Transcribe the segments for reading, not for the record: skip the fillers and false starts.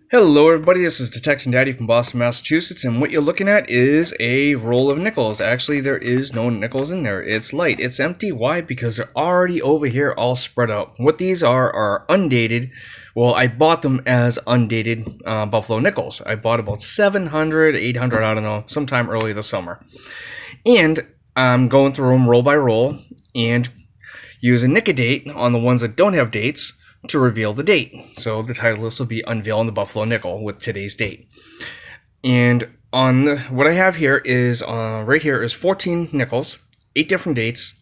Hello everybody, this is Detection Daddy from Boston, Massachusetts, and what you're looking at is a roll of nickels. Actually, there is no nickels in there. It's light, it's empty. Why? Because they're already over here all spread out. What these are undated. Well, I bought them as undated Buffalo nickels. I bought about 700, 800, I don't know, sometime early this summer. And I'm going through them roll by roll and use a nick-a-date on the ones that don't have dates to reveal the date. So the title of this will be Unveiling the Buffalo Nickel with today's date. And on what I have here is, right here is 14 nickels, 8 different dates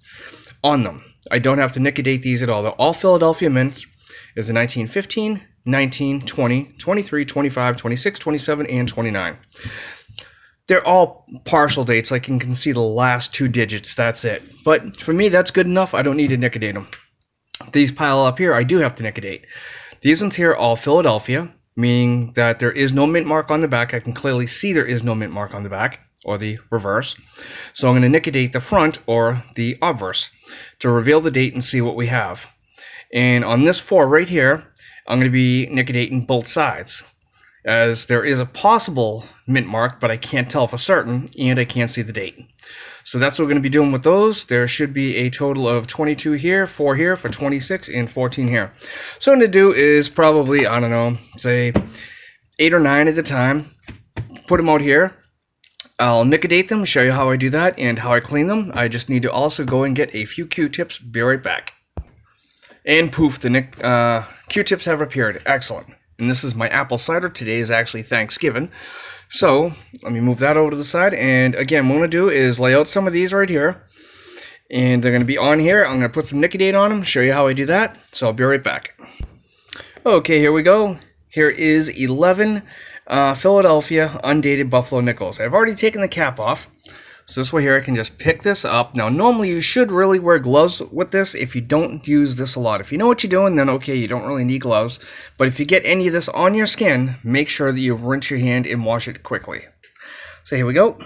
on them. I don't have to nick-a-date these at all. They're all Philadelphia mints. Is the 1915, 19, 20, 23, 25, 26, 27, and 29. They're all partial dates, like you can see the last 2 digits, that's it. But for me, that's good enough. I don't need to nick-a-date them. These pile up here, I do have to nick-a-date. These ones here are all Philadelphia, meaning that there is no mint mark on the back. I can clearly see there is no mint mark on the back, or the reverse. So I'm going to nick-a-date the front, or the obverse, to reveal the date and see what we have. And on this 4 right here, I'm going to be nick-a-dating both sides, as there is a possible mint mark, but I can't tell for certain, and I can't see the date. So that's what we're going to be doing with those. There should be a total of 22 here, 4 here for 26, and 14 here. So what I'm going to do is probably, I don't know, say 8 or 9 at a time. Put them out here. I'll nick-a-date them, show you how I do that, and how I clean them. I just need to also go and get a few Q-tips. Be right back. And poof, the Q-tips have appeared. Excellent. And this is my apple cider. Today is actually Thanksgiving. So let me move that over to the side. And again, what I'm going to do is lay out some of these right here. And they're going to be on here. I'm going to put some nick-a-date on them, show you how I do that. So I'll be right back. Okay, here we go. Here is 11 Philadelphia undated Buffalo nickels. I've already taken the cap off. So this way here I can just pick this up. Now normally you should really wear gloves with this if you don't use this a lot. If you know what you're doing, then okay, you don't really need gloves. But if you get any of this on your skin, make sure that you rinse your hand and wash it quickly. So here we go.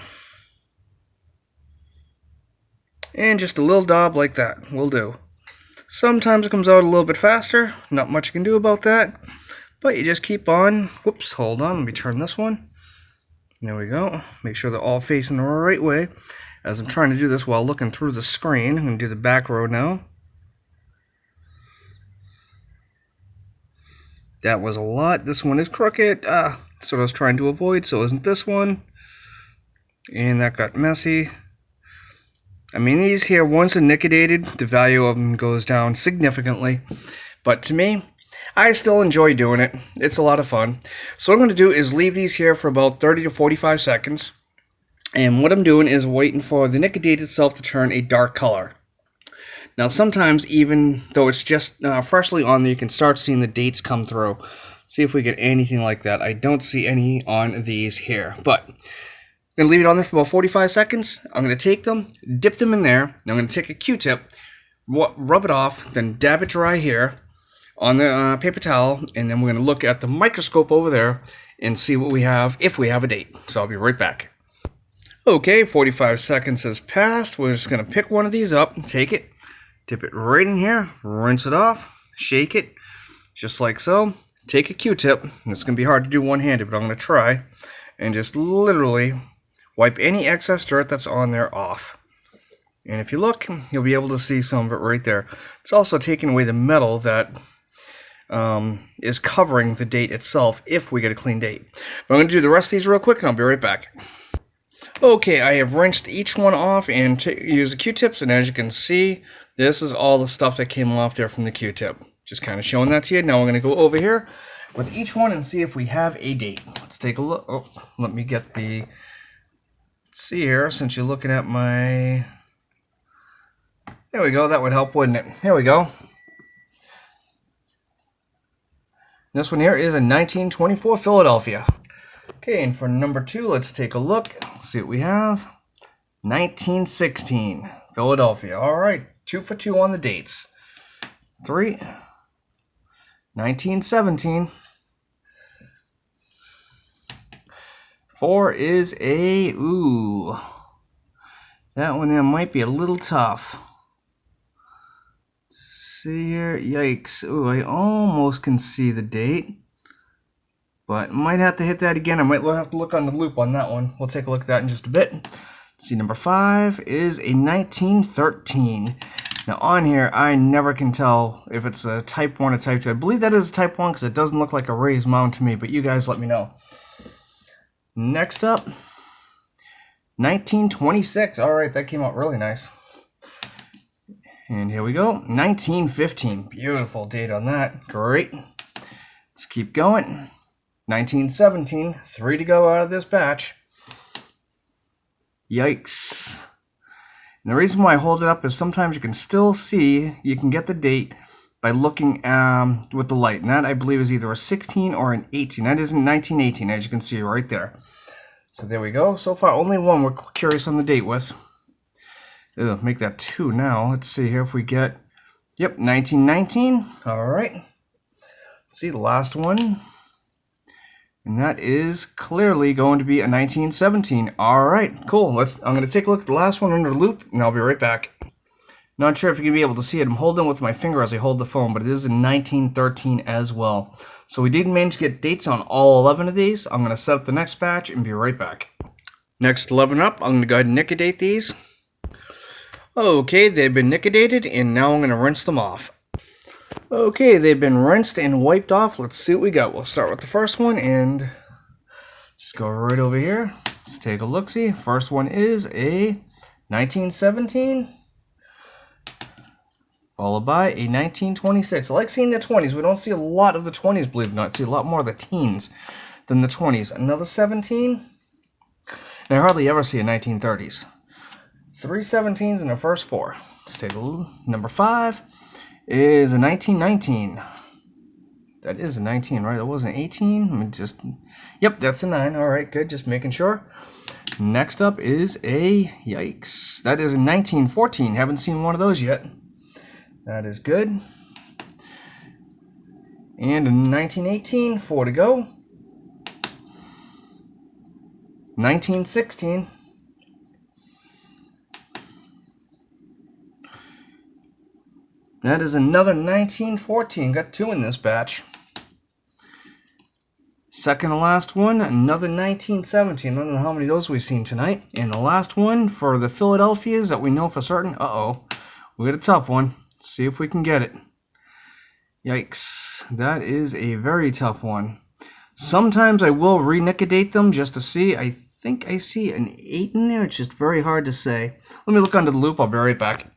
And just a little daub like that will do. Sometimes it comes out a little bit faster. Not much you can do about that. But you just keep on. Whoops, hold on, let me turn this one. There we go. Make sure they're all facing the right way. As I'm trying to do this while looking through the screen, I'm going to do the back row now. That was a lot. This one is crooked. That's what I was trying to avoid, so isn't this one. And that got messy. I mean, these here, once they're nick-a-dated, the value of them goes down significantly. But to me, I still enjoy doing it. It's a lot of fun. So what I'm going to do is leave these here for about 30 to 45 seconds. And what I'm doing is waiting for the nick-a-date itself to turn a dark color. Now sometimes, even though it's just freshly on there, you can start seeing the dates come through. See if we get anything like that. I don't see any on these here. But I'm going to leave it on there for about 45 seconds. I'm going to take them, dip them in there. And I'm going to take a Q-tip, rub it off, then dab it dry here on the paper towel, and then we're going to look at the microscope over there and see what we have, if we have a date. So I'll be right back. Okay, 45 seconds has passed. We're just going to pick one of these up, take it, dip it right in here, rinse it off, shake it, just like so. Take a Q-tip, and it's going to be hard to do one-handed, but I'm going to try, and just literally wipe any excess dirt that's on there off. And if you look, you'll be able to see some of it right there. It's also taking away the metal that is covering the date itself if we get a clean date. But I'm going to do the rest of these real quick and I'll be right back. Okay, I have rinsed each one off and used the Q-tips, and as you can see, this is all the stuff that came off there from the Q-tip. Just kind of showing that to you. Now we're going to go over here with each one and see if we have a date. Let's take a look. Oh, let me get the... Let's see here, since you're looking at my... There we go, that would help, wouldn't it? Here we go. This one here is a 1924 Philadelphia. Okay, and for number 2, let's take a look. See what we have. 1916 Philadelphia. All right, 2 for 2 on the dates. 3. 1917. 4 is a that one there might be a little tough. See here, yikes. Ooh, I almost can see the date, but might have to hit that again. I might have to look on the loop on that one. We'll take a look at that in just a bit. Let's see, number 5 is a 1913. Now on here, I never can tell if it's a type 1 or type 2. I believe that is a type 1 because it doesn't look like a raised mound to me, but you guys let me know. Next up, 1926. All right, that came out really nice. And here we go, 1915. Beautiful date on that. Great. Let's keep going. 1917. 3 to go out of this batch. Yikes. And the reason why I hold it up is sometimes you can still see, you can get the date by looking with the light. And that, I believe, is either a 16 or an 18. That is in 1918, as you can see right there. So there we go. So far, only one we're curious on the date with. It'll make that 2 now. Let's see here if we get, yep, 1919. All right. Let's see the last one. And that is clearly going to be a 1917. All right, cool. I'm going to take a look at the last one under loop, and I'll be right back. Not sure if you're going to be able to see it. I'm holding with my finger as I hold the phone, but it is a 1913 as well. So we did manage to get dates on all 11 of these. I'm going to set up the next batch and be right back. Next 11 up, I'm going to go ahead and nicodate these. Okay, they've been nickedated, and now I'm going to rinse them off. Okay, they've been rinsed and wiped off. Let's see what we got. We'll start with the first one, and just go right over here. Let's take a look-see. First one is a 1917, followed by a 1926. I like seeing the 20s. We don't see a lot of the 20s, believe it or not. I see a lot more of the teens than the 20s. Another 17, and I hardly ever see a 1930s. 3 17s in the first 4. Let's take a look. Number 5 is a 1919. That is a 19, right? That wasn't 18. Let me just, yep, that's a 9. All right, good. Just making sure. Next up is a, yikes, that is a 1914. Haven't seen one of those yet. That is good. And a 1918, 4 to go. 1916. That is another 1914. Got 2 in this batch. Second to last one, another 1917. I don't know how many of those we've seen tonight. And the last one for the Philadelphias that we know for certain. Uh-oh. We got a tough one. Let's see if we can get it. Yikes. That is a very tough one. Sometimes I will re-nicodate them just to see. I think I see an 8 in there. It's just very hard to say. Let me look under the loop. I'll be right back.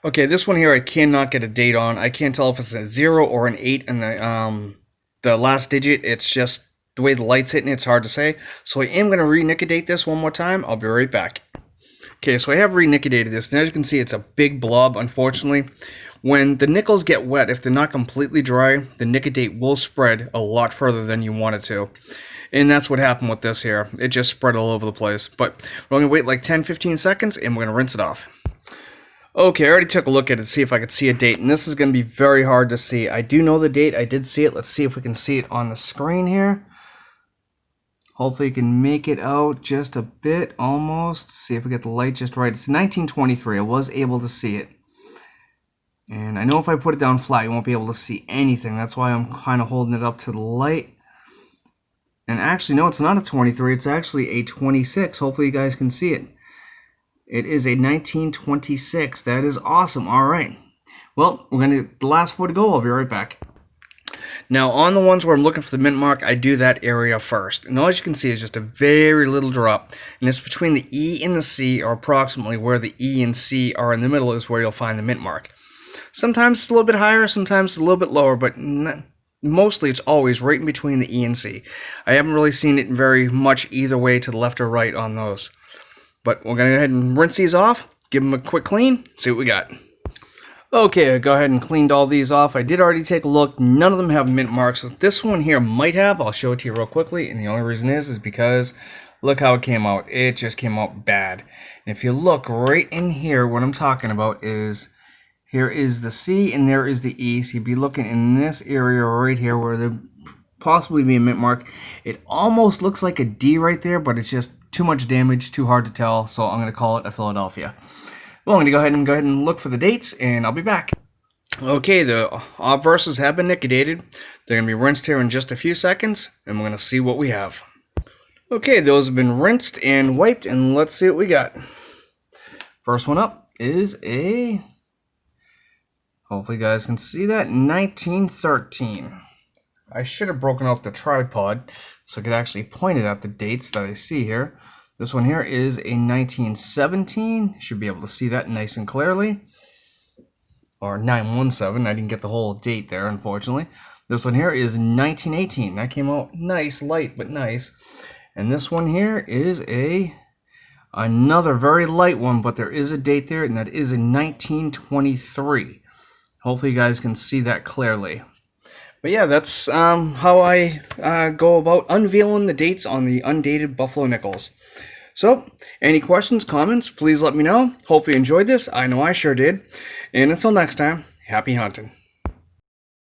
Okay, this one here I cannot get a date on. I can't tell if it's a 0 or an 8 in the last digit. It's just the way the light's hitting, it's hard to say. So I am going to re-nicodate this one more time. I'll be right back. Okay, so I have re-nickodated this, and as you can see, it's a big blob, unfortunately. When the nickels get wet, if they're not completely dry, the nicodate will spread a lot further than you want it to. And that's what happened with this here. It just spread all over the place. But we're going to wait like 10-15 seconds, and we're going to rinse it off. Okay, I already took a look at it to see if I could see a date, and this is going to be very hard to see. I do know the date. I did see it. Let's see if we can see it on the screen here. Hopefully you can make it out just a bit, almost. See if we get the light just right. It's 1923. I was able to see it. And I know if I put it down flat, you won't be able to see anything. That's why I'm kind of holding it up to the light. And actually, no, it's not a 23. It's actually a 26. Hopefully you guys can see it. It is a 1926. That is awesome. All right. Well, we're going to the last 4 to go. I'll be right back. Now, on the ones where I'm looking for the mint mark, I do that area first. And all you can see is just a very little drop. And it's between the E and the C, or approximately where the E and C are in the middle is where you'll find the mint mark. Sometimes it's a little bit higher, sometimes it's a little bit lower, but mostly it's always right in between the E and C. I haven't really seen it very much either way to the left or right on those. But we're going to go ahead and rinse these off, give them a quick clean, see what we got. Okay, I go ahead and cleaned all these off. I did already take a look. None of them have mint marks. So this one here might have. I'll show it to you real quickly. And the only reason is because look how it came out. It just came out bad. And if you look right in here, what I'm talking about is here is the C and there is the E. So you'd be looking in this area right here where there possibly be a mint mark. It almost looks like a D right there, but it's just too much damage, too hard to tell. So I'm going to call it a Philadelphia. Well, I'm going to go ahead and look for the dates, and I'll be back. Okay, the obverses have been nickodated. They're going to be rinsed here in just a few seconds, and we're going to see what we have. Okay, those have been rinsed and wiped, and let's see what we got. First one up is a, hopefully you guys can see that, 1913. I should have broken out the tripod so I could actually point it at the dates that I see here. This one here is a 1917. You should be able to see that nice and clearly. Or 917. I didn't get the whole date there, unfortunately. This one here is 1918. That came out nice, light, but nice. And this one here is another very light one, but there is a date there, and that is in 1923. Hopefully you guys can see that clearly. But yeah, that's how I go about unveiling the dates on the undated Buffalo nickels. So, any questions, comments, please let me know. Hope you enjoyed this. I know I sure did. And until next time, happy hunting.